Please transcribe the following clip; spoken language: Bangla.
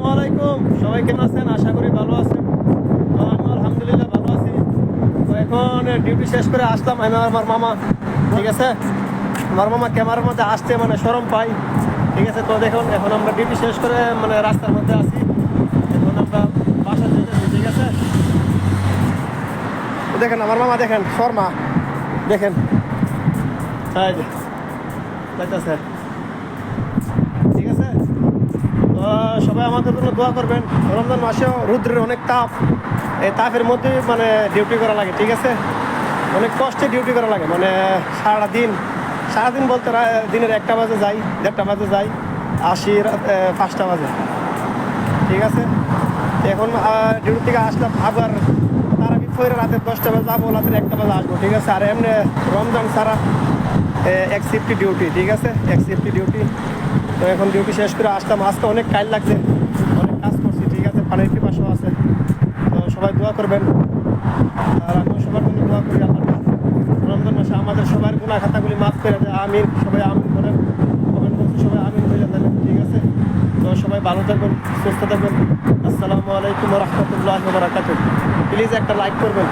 আসসালামু আলাইকুম, সবাই কেমন আছেন? আশা করি ভালো আছেন। তো আমি আলহামদুলিল্লাহ ভালো আছি। তো এখন ডিউটি শেষ করে আসলাম আমি আর আমার মামা। ঠিক আছে, আমার মামা ক্যামেরার মধ্যে আসতে মানে শরম পাই। ঠিক আছে, তো দেখুন এখন আমরা ডিউটি শেষ করে মানে রাস্তার মধ্যে আছি। এখন আমরা বাসা যেতেছি। ঠিক আছে, তো দেখেন আমার মামা, দেখেন শর্মা, দেখেন এই যে যাইতেছে। ঠিক আছে, তো সবাই আমাদের জন্য দোয়া করবেন। রমজান মাসেও রৌদ্রের অনেক তাপ, এই তাপের মধ্যে মানে ডিউটি করা লাগে। ঠিক আছে, অনেক কষ্টে ডিউটি করা লাগে, মানে সারাদিন বলতে দিনের 1টা বাজে যাই, 1:30টা বাজে যাই, আসি 5টা বাজে। ঠিক আছে, এখন ডিউটি থেকে আসলাম, আবার তারাবি পড়ে রাতে 10টা বাজে যাবো, রাতের 1টা বাজে আসবো। ঠিক আছে, আর এমনি রমজান ছাড়া এক শিফটি ডিউটি। ঠিক আছে, এক শিফটি ডিউটি। তো এখন ডিউটি শেষ করে আসলাম, আজকে অনেক কাজ লাগছে, অনেক কাজ করছি। ঠিক আছে, পানির পিপাসাও আছে। তো সবাই দোয়া করবেন, আর আমিও সবার জন্য দোয়া করি। আল্লাহ রমজান মাসে আমাদের সবার গুনাহ খাতাগুলি মাফ করে দেয়। আমিন, সবাই আমিন করেন, কমেন্ট বক্সে সবাই আমিন বলে দেবেন। ঠিক আছে, তো সবাই ভালো থাকবেন, সুস্থ থাকবেন। আসসালামু আলাইকুম ওয়া রাহমাতুল্লাহি ওয়া বারাকাতুহু। প্লিজ একটা লাইক করবেন।